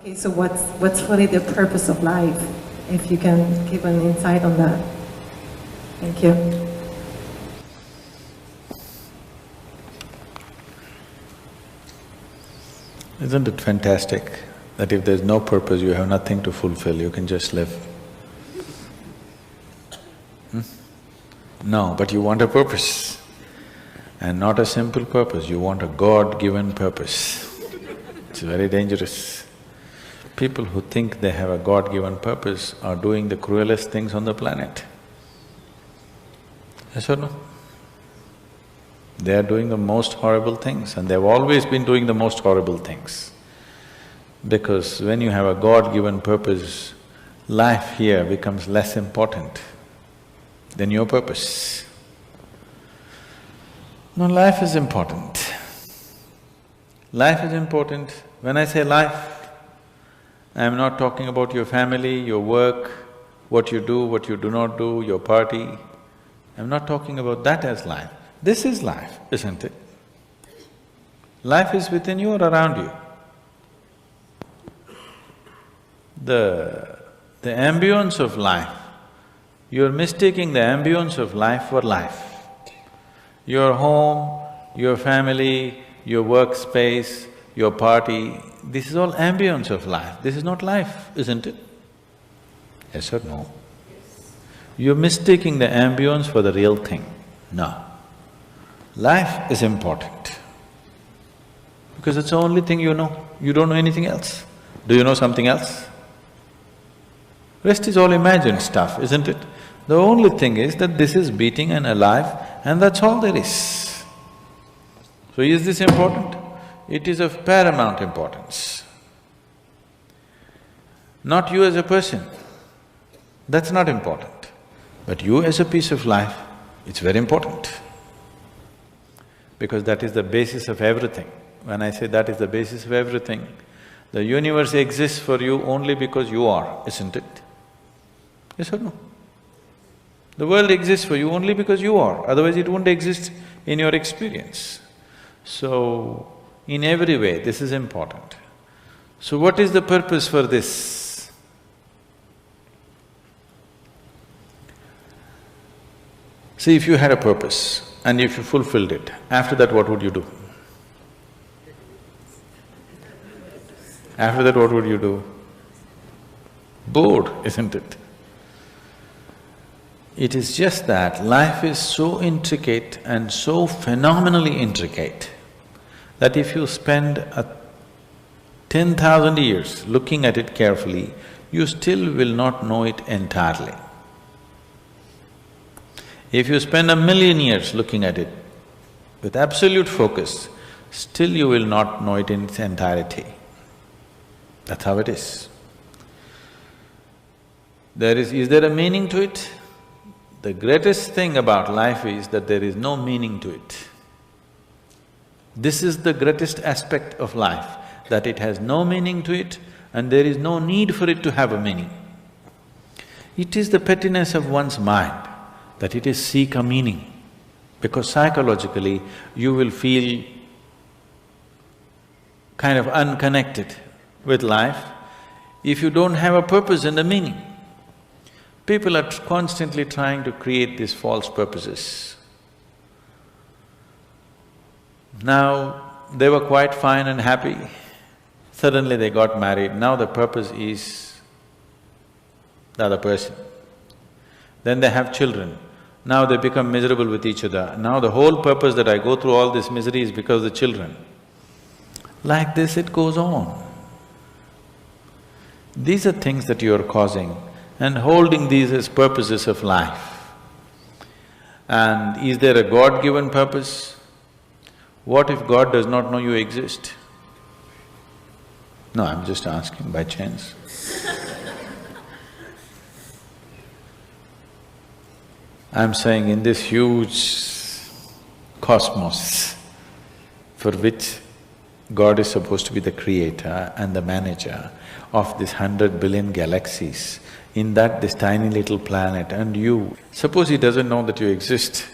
Okay, so what's really the purpose of life? If you can give an insight on that. Thank you. Isn't it fantastic that if there's no purpose, you have nothing to fulfill, you can just live? No, but you want a purpose. And not a simple purpose, you want a God-given purpose. It's very dangerous. People who think they have a God-given purpose are doing the cruelest things on the planet. Yes or no? They are doing the most horrible things, and they've always been doing the most horrible things. Because when you have a God-given purpose, life here becomes less important than your purpose. No, life is important. Life is important. When I say life, I am not talking about your family, your work, what you do not do, your party. I'm not talking about that as life. This is life, isn't it? Life is within you or around you. The ambience of life, you're mistaking the ambience of life for life. Your home, your family, your workspace, your party, this is all ambience of life. This is not life, isn't it? Yes or no? You're mistaking the ambience for the real thing. No. Life is important because it's the only thing you know. You don't know anything else. Do you know something else? Rest is all imagined stuff, isn't it? The only thing is that this is beating and alive, and that's all there is. So is this important? It is of paramount importance. Not you as a person, that's not important. But you as a piece of life, it's very important. Because that is the basis of everything. When I say that is the basis of everything, the universe exists for you only because you are, isn't it? Yes or no? The world exists for you only because you are, otherwise it wouldn't exist in your experience. So, in every way, this is important. So what is the purpose for this? See, if you had a purpose and if you fulfilled it, after that what would you do? After that what would you do? Bored, isn't it? It is just that life is so intricate and so phenomenally intricate that if you spend 10,000 years looking at it carefully, you still will not know it entirely. If you spend 1,000,000 years looking at it with absolute focus, still you will not know it in its entirety. That's how it is. Is there a meaning to it? The greatest thing about life is that there is no meaning to it. This is the greatest aspect of life, that it has no meaning to it and there is no need for it to have a meaning. It is the pettiness of one's mind that it is seek a meaning, because psychologically you will feel kind of unconnected with life if you don't have a purpose and a meaning. People are constantly trying to create these false purposes. Now, they were quite fine and happy, suddenly they got married, now the purpose is the other person. Then they have children, now they become miserable with each other, now the whole purpose that I go through all this misery is because of the children. Like this it goes on. These are things that you are causing and holding these as purposes of life. And is there a God-given purpose? What if God does not know you exist? No, I'm just asking by chance. I'm saying in this huge cosmos for which God is supposed to be the creator and the manager of this 100 billion galaxies, in that this tiny little planet and you, suppose he doesn't know that you exist,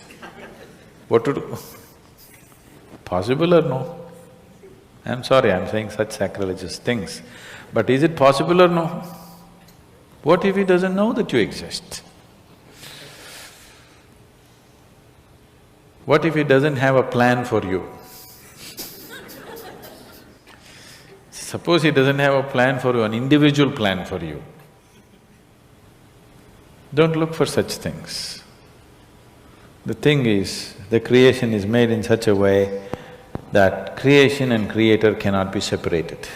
what to do? Possible or no? I'm sorry, I'm saying such sacrilegious things. But is it possible or no? What if he doesn't know that you exist? What if he doesn't have a plan for you? Suppose he doesn't have a plan for you, an individual plan for you. Don't look for such things. The thing is, the creation is made in such a way that creation and creator cannot be separated.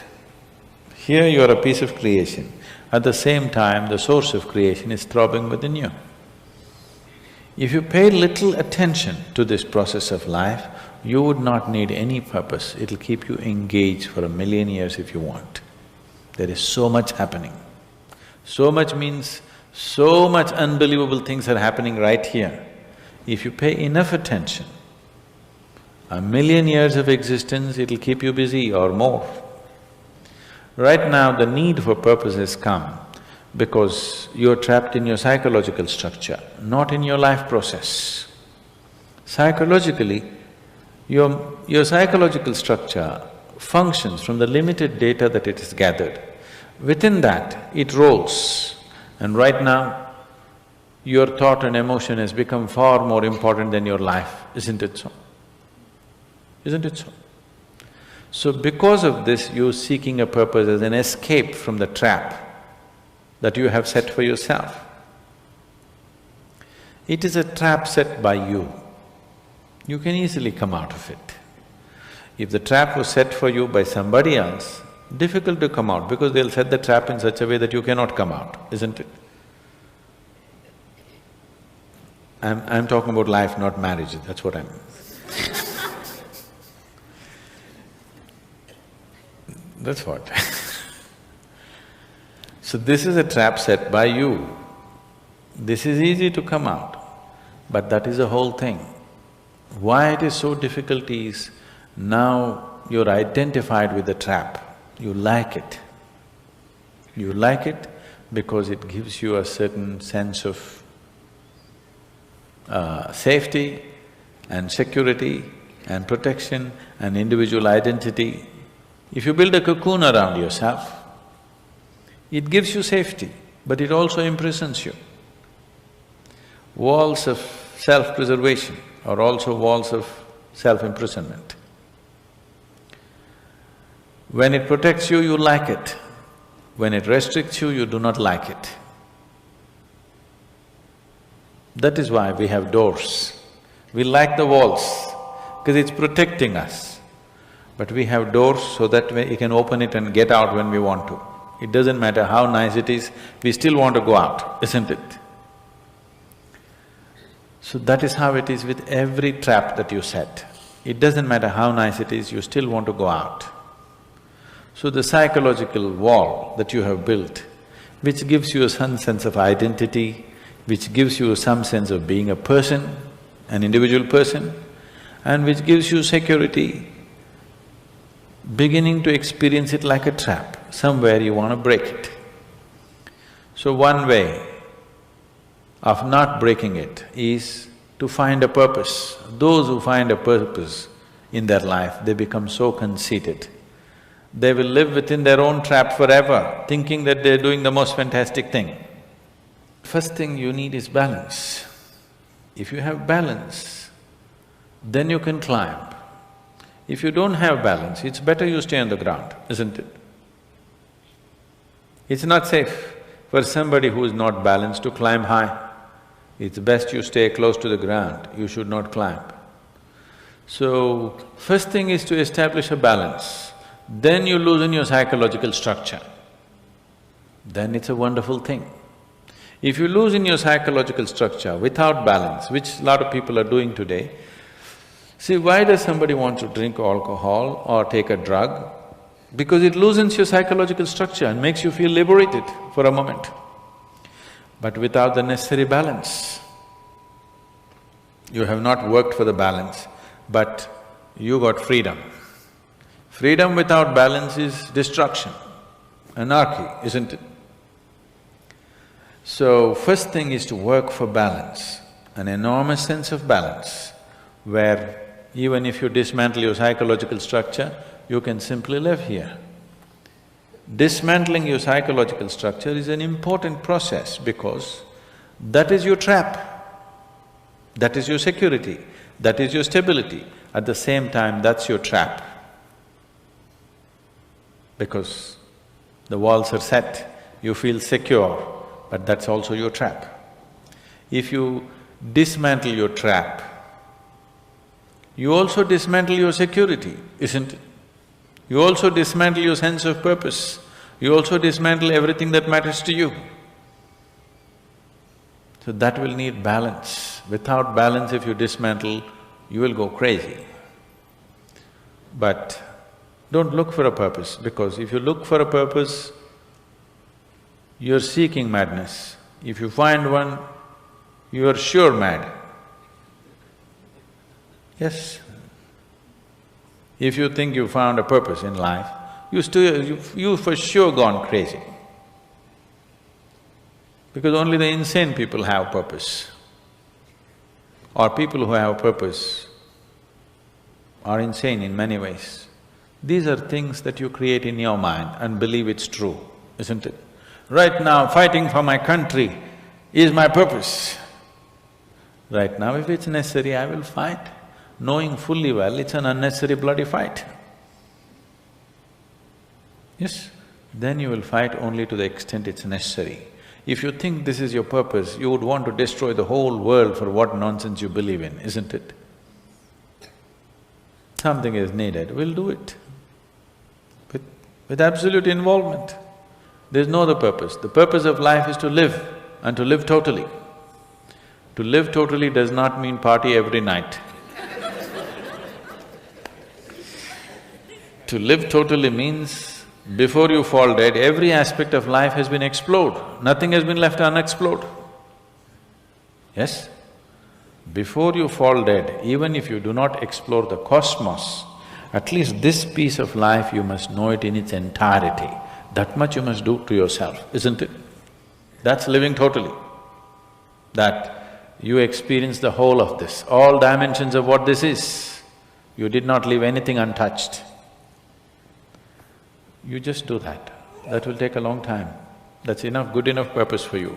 Here you are a piece of creation, at the same time the source of creation is throbbing within you. If you pay little attention to this process of life, you would not need any purpose, it'll keep you engaged for 1,000,000 years if you want. There is so much happening. So much means so much unbelievable things are happening right here. If you pay enough attention, 1,000,000 years of existence, it'll keep you busy or more. Right now, the need for purpose has come because you're trapped in your psychological structure, not in your life process. Psychologically, your psychological structure functions from the limited data that it has gathered. Within that, it rolls. And right now, your thought and emotion has become far more important than your life, isn't it so? Isn't it so? So because of this, you're seeking a purpose as an escape from the trap that you have set for yourself. It is a trap set by you. You can easily come out of it. If the trap was set for you by somebody else, difficult to come out because they'll set the trap in such a way that you cannot come out, isn't it? I'm talking about life, not marriage, that's what I'm… That's what So this is a trap set by you. This is easy to come out, but that is the whole thing. Why it is so difficult is, now you're identified with the trap, you like it. You like it because it gives you a certain sense of safety and security and protection and individual identity. If you build a cocoon around yourself, it gives you safety, but it also imprisons you. Walls of self-preservation are also walls of self-imprisonment. When it protects you, you like it. When it restricts you, you do not like it. That is why we have doors. We like the walls, because it's protecting us. But we have doors so that we can open it and get out when we want to. It doesn't matter how nice it is, we still want to go out, isn't it? So that is how it is with every trap that you set. It doesn't matter how nice it is, you still want to go out. So the psychological wall that you have built, which gives you some sense of identity, which gives you some sense of being a person, an individual person, and which gives you security, beginning to experience it like a trap, somewhere you want to break it. So one way of not breaking it is to find a purpose. Those who find a purpose in their life, they become so conceited. They will live within their own trap forever, thinking that they're doing the most fantastic thing. First thing you need is balance. If you have balance, then you can climb. If you don't have balance, it's better you stay on the ground, isn't it? It's not safe for somebody who is not balanced to climb high. It's best you stay close to the ground, you should not climb. So, first thing is to establish a balance, then you loosen your psychological structure. Then it's a wonderful thing. If you loosen your psychological structure without balance, which a lot of people are doing today, see, why does somebody want to drink alcohol or take a drug? Because it loosens your psychological structure and makes you feel liberated for a moment. But without the necessary balance, you have not worked for the balance, but you got freedom. Freedom without balance is destruction, anarchy, isn't it? So, first thing is to work for balance, an enormous sense of balance, where even if you dismantle your psychological structure, you can simply live here. dismantling your psychological structure is an important process because that is your trap. That is your security, that is your stability. At the same time, that's your trap. Because the walls are set, you feel secure, but that's also your trap. If you dismantle your trap, you also dismantle your security, isn't it? You also dismantle your sense of purpose, you also dismantle everything that matters to you. So that will need balance. Without balance, if you dismantle, you will go crazy. But don't look for a purpose, because if you look for a purpose, you're seeking madness. If you find one, you are sure mad. Yes. If you think you found a purpose in life, you for sure gone crazy. Because only the insane people have purpose. Or people who have purpose are insane in many ways. These are things that you create in your mind and believe it's true, isn't it? Right now, fighting for my country is my purpose. Right now, if it's necessary, I will fight, knowing fully well it's an unnecessary bloody fight. Yes? Then you will fight only to the extent it's necessary. If you think this is your purpose, you would want to destroy the whole world for what nonsense you believe in, isn't it? Something is needed, we'll do it. With absolute involvement. There's no other purpose. The purpose of life is to live, and to live totally. To live totally does not mean party every night. To live totally means before you fall dead, every aspect of life has been explored, nothing has been left unexplored. Yes? Before you fall dead, even if you do not explore the cosmos, at least this piece of life you must know it in its entirety. That much you must do to yourself, isn't it? That's living totally. That you experience the whole of this, all dimensions of what this is. You did not leave anything untouched. You just do that. That will take a long time. That's enough, good enough purpose for you.